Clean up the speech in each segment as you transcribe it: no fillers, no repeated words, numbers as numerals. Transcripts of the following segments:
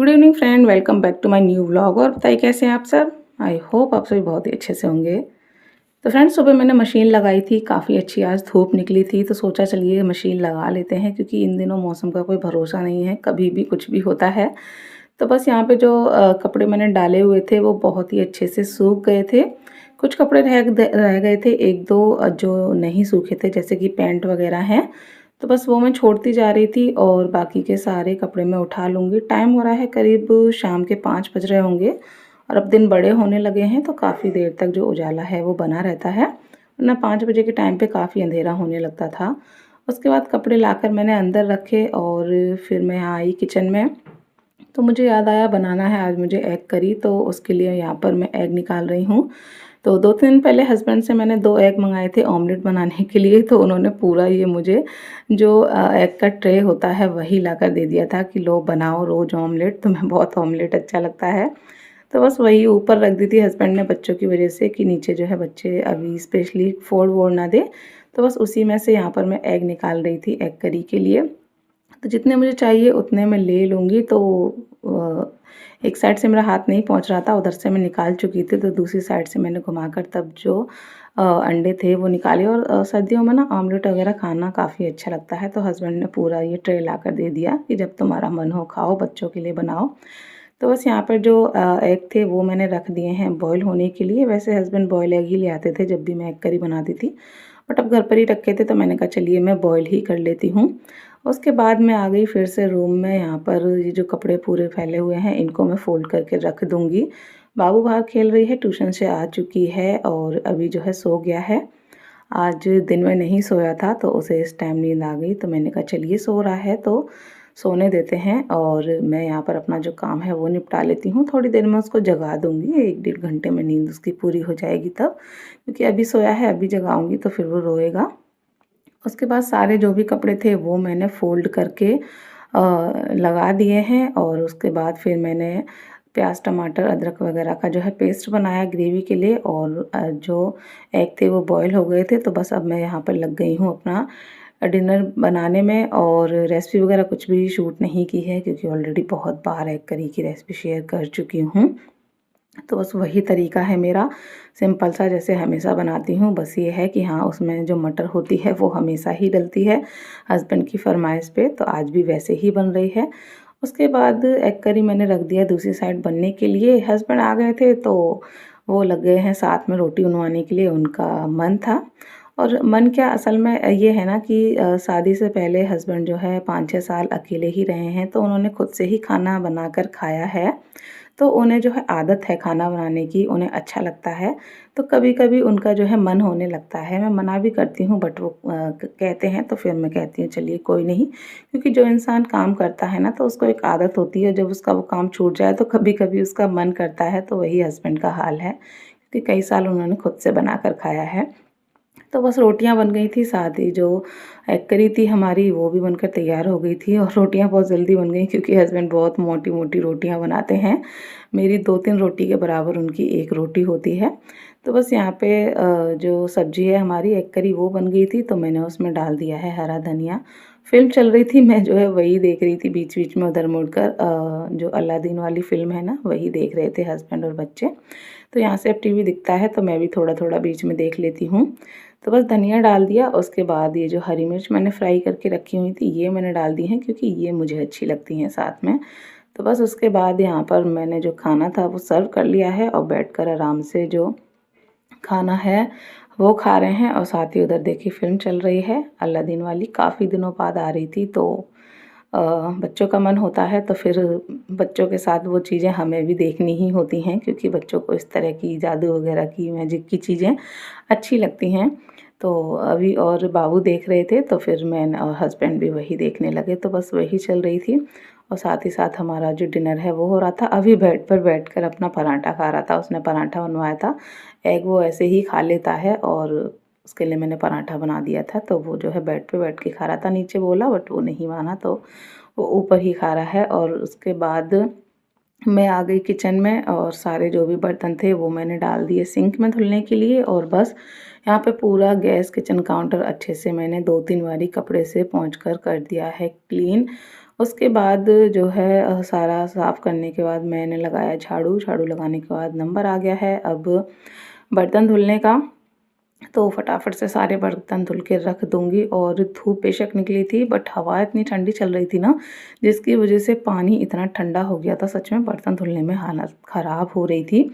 Good evening friend, welcome back to my new vlog. और बताइए कैसे हैं आप सब। आई होप आप सभी बहुत ही अच्छे से होंगे। तो फ्रेंड्स, सुबह मैंने मशीन लगाई थी, काफ़ी अच्छी आज धूप निकली थी तो सोचा चलिए मशीन लगा लेते हैं, क्योंकि इन दिनों मौसम का कोई भरोसा नहीं है, कभी भी कुछ भी होता है। तो बस यहाँ पे जो कपड़े मैंने डाले हुए थे वो बहुत ही अच्छे से सूख गए थे। कुछ कपड़े रह गए थे, एक दो जो नहीं सूखे थे, जैसे कि पैंट वगैरह हैं। तो बस वो मैं छोड़ती जा रही थी और बाकी के सारे कपड़े मैं उठा लूँगी। टाइम हो रहा है करीब शाम के 5 बज रहे होंगे और अब दिन बड़े होने लगे हैं तो काफ़ी देर तक जो उजाला है वो बना रहता है, वरना 5 बजे के टाइम पे काफ़ी अंधेरा होने लगता था। उसके बाद कपड़े लाकर मैंने अंदर रखे और फिर मैं यहाँ आई किचन में। तो मुझे याद आया बनाना है आज मुझे एग करी, तो उसके लिए यहाँ पर मैं एग निकाल रही हूँ। तो 2 दिन पहले हस्बैंड से मैंने 2 एग मंगाए थे ऑमलेट बनाने के लिए, तो उन्होंने पूरा ये मुझे जो एग का ट्रे होता है वही लाकर दे दिया था कि लो बनाओ रोज़ ऑमलेट, तुम्हें बहुत ऑमलेट अच्छा लगता है। तो बस वही ऊपर रख दी थी हस्बैंड ने बच्चों की वजह से कि नीचे जो है बच्चे अभी स्पेशली फोड़ वोड़ ना दे। तो बस उसी में से यहाँ पर मैं एग निकाल रही थी एग करी के लिए। तो जितने मुझे चाहिए उतने मैं ले लूँगी। तो एक साइड से मेरा हाथ नहीं पहुँच रहा था, उधर से मैं निकाल चुकी थी, तो दूसरी साइड से मैंने घुमाकर तब जो अंडे थे वो निकाले। और सर्दियों में ना ऑमलेट वगैरह खाना काफ़ी अच्छा लगता है, तो हस्बैंड ने पूरा ये ट्रे लाकर दे दिया कि जब तुम्हारा मन हो खाओ, बच्चों के लिए बनाओ। तो बस यहाँ पर जो एग थे वो मैंने रख दिए हैं बॉईल होने के लिए। वैसे हस्बैंड बॉयल एग ही ले आते थे जब भी मैं एग करी बनाती थी, बट अब घर पर ही रखे थे तो मैंने कहा चलिए मैं बॉईल ही कर लेती हूँ। उसके बाद मैं आ गई फिर से रूम में। यहाँ पर ये जो कपड़े पूरे फैले हुए हैं इनको मैं फ़ोल्ड करके रख दूँगी। बाबू बाहर खेल रही है, ट्यूशन से आ चुकी है और अभी जो है सो गया है। आज दिन में नहीं सोया था तो उसे इस टाइम नींद आ गई, तो मैंने कहा चलिए सो रहा है तो सोने देते हैं और मैं यहाँ पर अपना जो काम है वो निपटा लेती हूँ। थोड़ी देर में उसको जगा दूँगी, 1 डेढ़ घंटे में नींद उसकी पूरी हो जाएगी तब, क्योंकि अभी सोया है, अभी जगाऊँगी तो फिर वो रोएगा। उसके बाद सारे जो भी कपड़े थे वो मैंने फ़ोल्ड करके लगा दिए हैं और उसके बाद फिर मैंने प्याज टमाटर अदरक वगैरह का जो है पेस्ट बनाया ग्रेवी के लिए। और जो एग थे वो बॉईल हो गए थे, तो बस अब मैं यहाँ पर लग गई हूँ अपना डिनर बनाने में। और रेसिपी वगैरह कुछ भी शूट नहीं की है, क्योंकि ऑलरेडी बहुत बार एग करी की रेसिपी शेयर कर चुकी हूँ। तो बस वही तरीका है मेरा, सिंपल सा जैसे हमेशा बनाती हूँ। बस ये है कि हाँ, उसमें जो मटर होती है वो हमेशा ही डलती है हस्बैंड की फरमाइश पे, तो आज भी वैसे ही बन रही है। उसके बाद एग करी मैंने रख दिया दूसरी साइड बनने के लिए। हस्बैंड आ गए थे तो वो लग गए हैं साथ में रोटी बनवाने के लिए, उनका मन था। और मन क्या, असल में ये है ना कि शादी से पहले हस्बैंड जो है 5-6 साल अकेले ही रहे हैं, तो उन्होंने खुद से ही खाना बनाकर खाया है। तो उन्हें जो है आदत है खाना बनाने की, उन्हें अच्छा लगता है। तो कभी-कभी उनका जो है मन होने लगता है, मैं मना भी करती हूँ बट वो कहते हैं तो फिर मैं कहती हूँ चलिए कोई नहीं। क्योंकि जो इंसान काम करता है ना तो उसको एक आदत होती है, जब उसका वो काम छूट जाए तो कभी-कभी उसका मन करता है, तो वही हस्बैंड का हाल है, क्योंकि कई साल उन्होंने खुद से बनाकर खाया है। तो बस रोटियां बन गई थी, साथ ही जो एग करी थी हमारी वो भी बनकर तैयार हो गई थी। और रोटियां बहुत जल्दी बन गई, क्योंकि हस्बैंड बहुत मोटी मोटी रोटियां बनाते हैं। मेरी 2-3 रोटी के बराबर उनकी एक रोटी होती है। तो बस यहाँ पे जो सब्जी है हमारी एग करी वो बन गई थी, तो मैंने उसमें डाल दिया है हरा धनिया। फिल्म चल रही थी, मैं जो है वही देख रही थी बीच बीच में उधर मुड़कर, जो अलादीन वाली फ़िल्म है ना वही देख रहे थे हस्बैंड और बच्चे। तो यहाँ से अब टीवी दिखता है तो मैं भी थोड़ा थोड़ा बीच में देख लेती हूँ। तो बस धनिया डाल दिया, उसके बाद ये जो हरी मिर्च मैंने फ्राई करके रखी हुई थी ये मैंने डाल दी हैं, क्योंकि ये मुझे अच्छी लगती हैं साथ में। तो बस उसके बाद यहाँ पर मैंने जो खाना था वो सर्व कर लिया है और बैठकर आराम से जो खाना है वो खा रहे हैं। और साथ ही उधर देखिए फ़िल्म चल रही है अलादीन वाली, काफ़ी दिनों बाद आ रही थी, तो बच्चों का मन होता है तो फिर बच्चों के साथ वो चीज़ें हमें भी देखनी ही होती हैं, क्योंकि बच्चों को इस तरह की जादू वगैरह की मैजिक की चीज़ें अच्छी लगती हैं। तो अभी और बाबू देख रहे थे तो फिर मैं और हस्बैंड भी वही देखने लगे, तो बस वही चल रही थी। और साथ ही साथ हमारा जो डिनर है वो हो रहा था। अभी बेड पर बैठकर अपना पराठा खा रहा था, उसने पराठा बनवाया था। एग वो ऐसे ही खा लेता है और उसके लिए मैंने पराठा बना दिया था, तो वो जो है बेड पे बैठ के खा रहा था। नीचे बोला बट वो नहीं माना, तो वो ऊपर ही खा रहा है। और उसके बाद मैं आ गई किचन में और सारे जो भी बर्तन थे वो मैंने डाल दिए सिंक में धुलने के लिए। और बस यहाँ पे पूरा गैस किचन काउंटर अच्छे से मैंने 2-3 बारी कपड़े से पोंछ कर दिया है क्लीन। उसके बाद जो है सारा साफ़ करने के बाद मैंने लगाया झाड़ू, झाड़ू लगाने के बाद नंबर आ गया है अब बर्तन धुलने का। तो फटाफट से सारे बर्तन धुल के रख दूँगी और धूप बेशक निकली थी बट हवा इतनी ठंडी चल रही थी ना, जिसकी वज़ह से पानी इतना ठंडा हो गया था, सच में बर्तन धुलने में हालत ख़राब हो रही थी।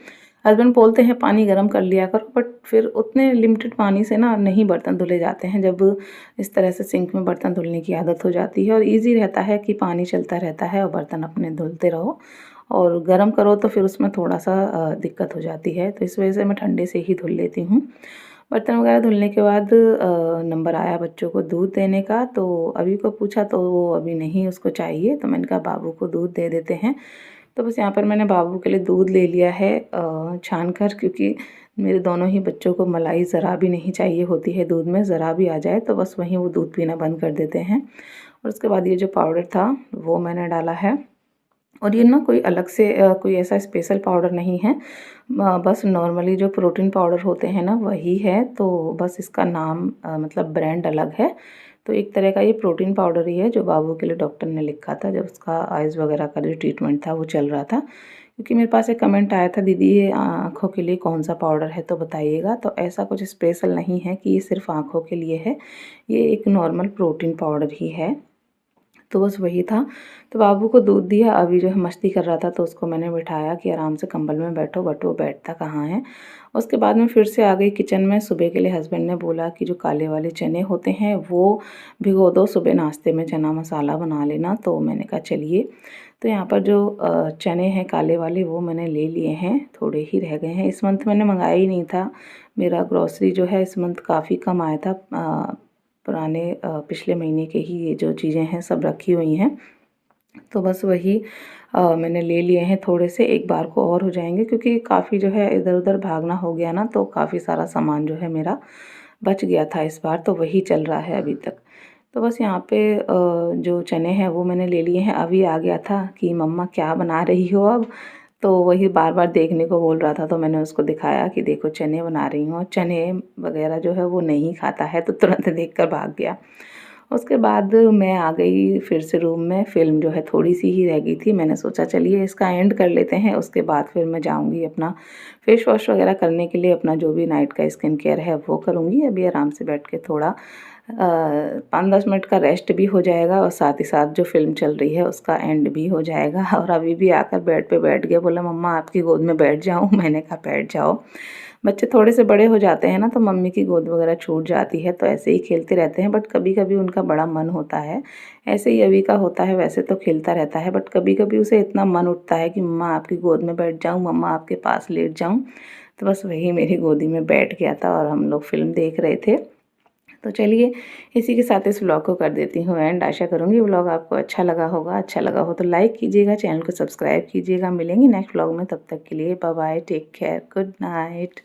हस्बैंड बोलते हैं पानी गर्म कर लिया करो बट फिर उतने लिमिटेड पानी से ना नहीं बर्तन धुले जाते हैं। जब इस तरह से सिंक में बर्तन धुलने की आदत हो जाती है और ईज़ी रहता है कि पानी चलता रहता है और बर्तन अपने धुलते रहो, और गर्म करो तो फिर उसमें थोड़ा-सा दिक्कत हो जाती है। तो इस वज़ह से मैं ठंडे से ही धुल लेती हूँ। बर्तन वगैरह धुलने के बाद नंबर आया बच्चों को दूध देने का, तो अभी को पूछा तो वो अभी नहीं उसको चाहिए, तो मैंने कहा बाबू को दूध दे देते हैं। तो बस यहाँ पर मैंने बाबू के लिए दूध ले लिया है छान कर, क्योंकि मेरे दोनों ही बच्चों को मलाई ज़रा भी नहीं चाहिए होती है दूध में, ज़रा भी आ जाए तो बस वहीं वो दूध पीना बंद कर देते हैं। और उसके बाद ये जो पाउडर था वो मैंने डाला है, और ये ना कोई अलग से कोई ऐसा स्पेशल पाउडर नहीं है, बस नॉर्मली जो प्रोटीन पाउडर होते हैं ना वही है, तो बस इसका नाम मतलब ब्रांड अलग है। तो एक तरह का ये प्रोटीन पाउडर ही है जो बाबू के लिए डॉक्टर ने लिखा था जब उसका आइज़ वगैरह का जो ट्रीटमेंट था वो चल रहा था। क्योंकि मेरे पास एक कमेंट आया था, दीदी ये आँखों के लिए कौन-सा पाउडर है तो बताइएगा, तो ऐसा कुछ स्पेशल नहीं है कि ये सिर्फ़ आँखों के लिए है, ये एक नॉर्मल प्रोटीन पाउडर ही है। तो बस वही था। तो बाबू को दूध दिया, अभी जो है मस्ती कर रहा था तो उसको मैंने बिठाया कि आराम से कंबल में बैठो, बट वो बैठता कहाँ है। उसके बाद मैं फिर से आ गई किचन में। सुबह के लिए हस्बैंड ने बोला कि जो काले वाले चने होते हैं वो भिगो दो, सुबह नाश्ते में चना मसाला बना लेना, तो मैंने कहा चलिए। तो यहाँ पर जो चने हैं काले वाले वो मैंने ले लिए हैं, थोड़े ही रह गए हैं। इस मंथ मैंने मंगाया ही नहीं था, मेरा ग्रॉसरी जो है इस मंथ काफ़ी कम आया था। पुराने पिछले महीने के ही ये जो चीज़ें हैं सब रखी हुई हैं, तो बस वही मैंने ले लिए हैं थोड़े से, एक बार को और हो जाएंगे क्योंकि काफ़ी जो है इधर उधर भागना हो गया ना, तो काफ़ी सारा सामान जो है मेरा बच गया था इस बार, तो वही चल रहा है अभी तक। तो बस यहाँ पे जो चने हैं वो मैंने ले लिए हैं। अभी आ गया था कि मम्मा क्या बना रही हो अब, तो वही बार बार देखने को बोल रहा था, तो मैंने उसको दिखाया कि देखो चने बना रही हूँ, और चने वगैरह जो है वो नहीं खाता है, तो तुरंत देख कर भाग गया। उसके बाद मैं आ गई फिर से रूम में। फ़िल्म जो है थोड़ी-सी ही रह गई थी, मैंने सोचा चलिए इसका एंड कर लेते हैं, उसके बाद फिर मैं जाऊँगी अपना फेस वॉश वगैरह करने के लिए, अपना जो भी नाइट का स्किन केयर है वो करूँगी। अभी आराम से बैठ के थोड़ा 5-10 मिनट का रेस्ट भी हो जाएगा और साथ ही साथ जो फ़िल्म चल रही है उसका एंड भी हो जाएगा। और अभी भी आकर बेड पे बैठ गया, बोला मम्मा आपकी गोद में बैठ जाऊँ? मैंने कहा बैठ जाओ। बच्चे थोड़े से बड़े हो जाते हैं ना तो मम्मी की गोद वगैरह छूट जाती है, तो ऐसे ही खेलते रहते हैं, बट कभी-कभी उनका बड़ा मन होता है। ऐसे ही अभी का होता है, वैसे तो खेलता रहता है बट कभी-कभी उसे इतना मन उठता है कि मम्मा आपकी गोद में बैठ जाऊँ, मम्मा आपके पास लेट जाऊँ। तो बस वही मेरी गोदी में बैठ गया था और हम लोग फ़िल्म देख रहे थे। तो चलिए इसी के साथ इस व्लॉग को कर देती हूँ एंड। आशा करूँगी व्लॉग आपको अच्छा लगा होगा। अच्छा लगा हो तो लाइक कीजिएगा, चैनल को सब्सक्राइब कीजिएगा। मिलेंगे नेक्स्ट व्लॉग में, तब तक के लिए bye bye, take care, good night.